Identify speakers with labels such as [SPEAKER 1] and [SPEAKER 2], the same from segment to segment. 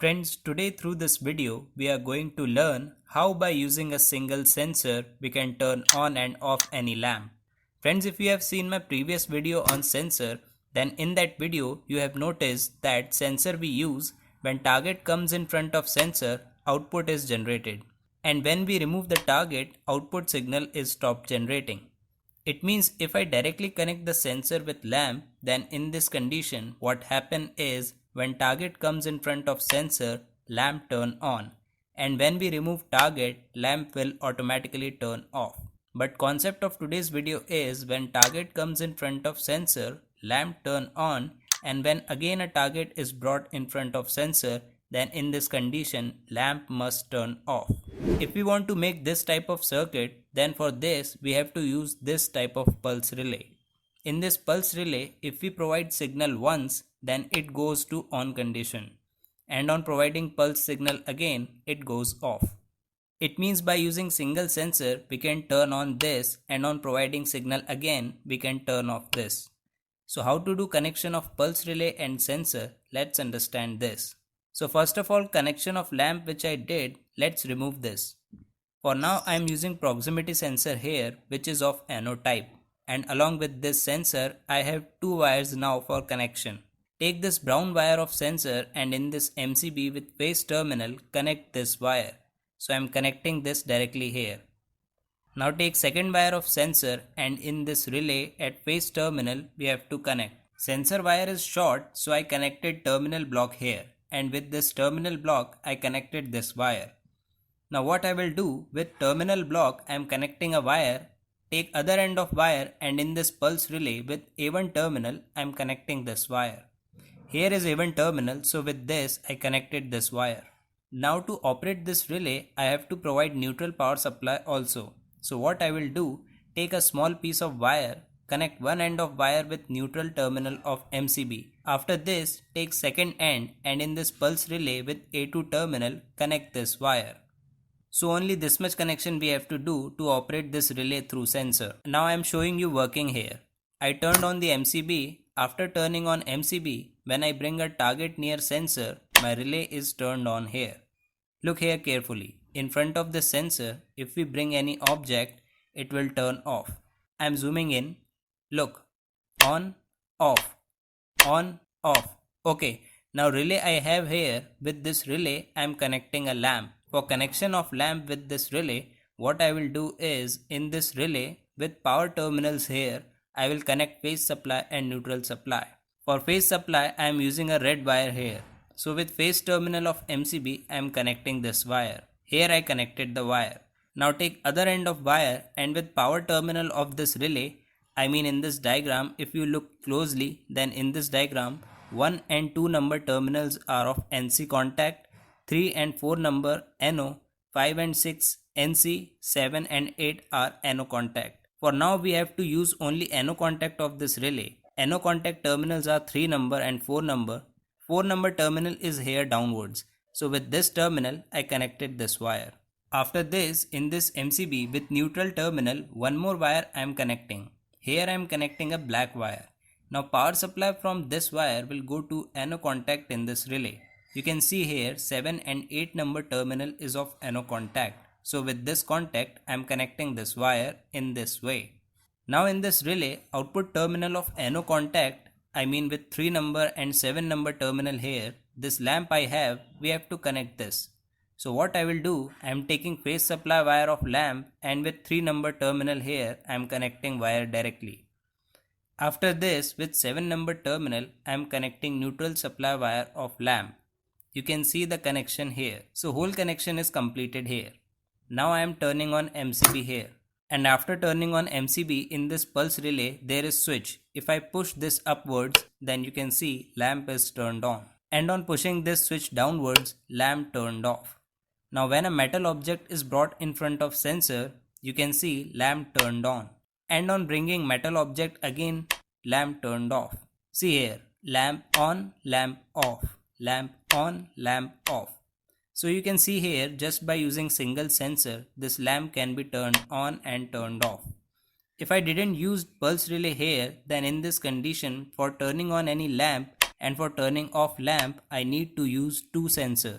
[SPEAKER 1] Friends, today through this video, we are going to learn how by using a single sensor, we can turn on and off any lamp. Friends, if you have seen my previous video on sensor, then in that video, you have noticed that sensor we use, when target comes in front of sensor, output is generated. And when we remove the target, output signal is stopped generating. It means if I directly connect the sensor with lamp, then in this condition, what happen is when target comes in front of sensor, lamp turn on. And when we remove target, lamp will automatically turn off. But concept of today's video is when target comes in front of sensor, lamp turn on, and when again a target is brought in front of sensor, then in this condition, lamp must turn off. If we want to make this type of circuit, then for this we have to use this type of pulse relay. In this pulse relay, if we provide signal once, then it goes to on condition. And on providing pulse signal again, it goes off. It means by using single sensor, we can turn on this, and on providing signal again, we can turn off this. So how to do connection of pulse relay and sensor? Let's understand this. So first of all, connection of lamp which I did, let's remove this. For now I am using proximity sensor here which is of anode type, and along with this sensor I have two wires now for connection. Take this brown wire of sensor and in this MCB with phase terminal connect this wire. So I am connecting this directly here. Now take second wire of sensor and in this relay at phase terminal we have to connect. Sensor wire is short, so I connected terminal block here. And with this terminal block, I connected this wire. Now what I will do, with terminal block, I am connecting a wire, take other end of wire and in this pulse relay with A1 terminal, I am connecting this wire. Here is A1 terminal, so with this, I connected this wire. Now to operate this relay, I have to provide neutral power supply also. So what I will do, take a small piece of wire, connect one end of wire with neutral terminal of MCB. After this, take second end and in this pulse relay with A2 terminal, connect this wire. So only this much connection we have to do to operate this relay through sensor. Now I am showing you working here. I turned on the MCB. After turning on MCB, when I bring a target near sensor, my relay is turned on here. Look here carefully. In front of the sensor, if we bring any object, it will turn off. I am zooming in. Look, on, off, on, off. Okay, now relay I have here, with this relay I am connecting a lamp. For connection of lamp with this relay, what I will do is, in this relay with power terminals here, I will connect phase supply and neutral supply. For phase supply I am using a red wire here. So with phase terminal of MCB I am connecting this wire. Here I connected the wire. Now take other end of wire and with power terminal of this relay, I mean in this diagram, if you look closely, then in this diagram, 1 and 2 number terminals are of NC contact, 3 and 4 number NO, 5 and 6 NC, 7 and 8 are NO contact. For now we have to use only NO contact of this relay. NO contact terminals are 3 number and 4 number. 4 number terminal is here downwards. So with this terminal, I connected this wire. After this, in this MCB with neutral terminal, one more wire I am connecting. Here I am connecting a black wire. Now power supply from this wire will go to NO contact in this relay. You can see here 7 and 8 number terminal is of NO contact. So with this contact I am connecting this wire in this way. Now in this relay output terminal of NO contact, I mean with 3 number and 7 number terminal here, this lamp I have, we have to connect this. So what I will do, I am taking phase supply wire of lamp and with 3 number terminal here, I am connecting wire directly. After this, with 7 number terminal, I am connecting neutral supply wire of lamp. You can see the connection here. So whole connection is completed here. Now I am turning on MCB here. And after turning on MCB in this pulse relay, there is switch. If I push this upwards, then you can see lamp is turned on. And on pushing this switch downwards, lamp turned off. Now when a metal object is brought in front of sensor, you can see lamp turned on. And on bringing metal object again, lamp turned off. See here, lamp on, lamp off, lamp on, lamp off. So you can see here, just by using single sensor, this lamp can be turned on and turned off. If I didn't use pulse relay here, then in this condition, for turning on any lamp, and for turning off lamp I need to use two sensor.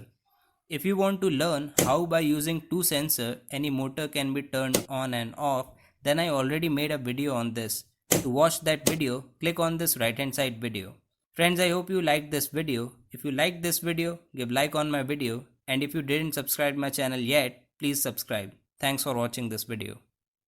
[SPEAKER 1] If you want to learn how by using two sensor any motor can be turned on and off, then I already made a video on this. To watch that video, click on this right hand side video. Friends, I hope you liked this video. If you liked this video, give like on my video, and if you didn't subscribe my channel yet, please subscribe. Thanks for watching this video.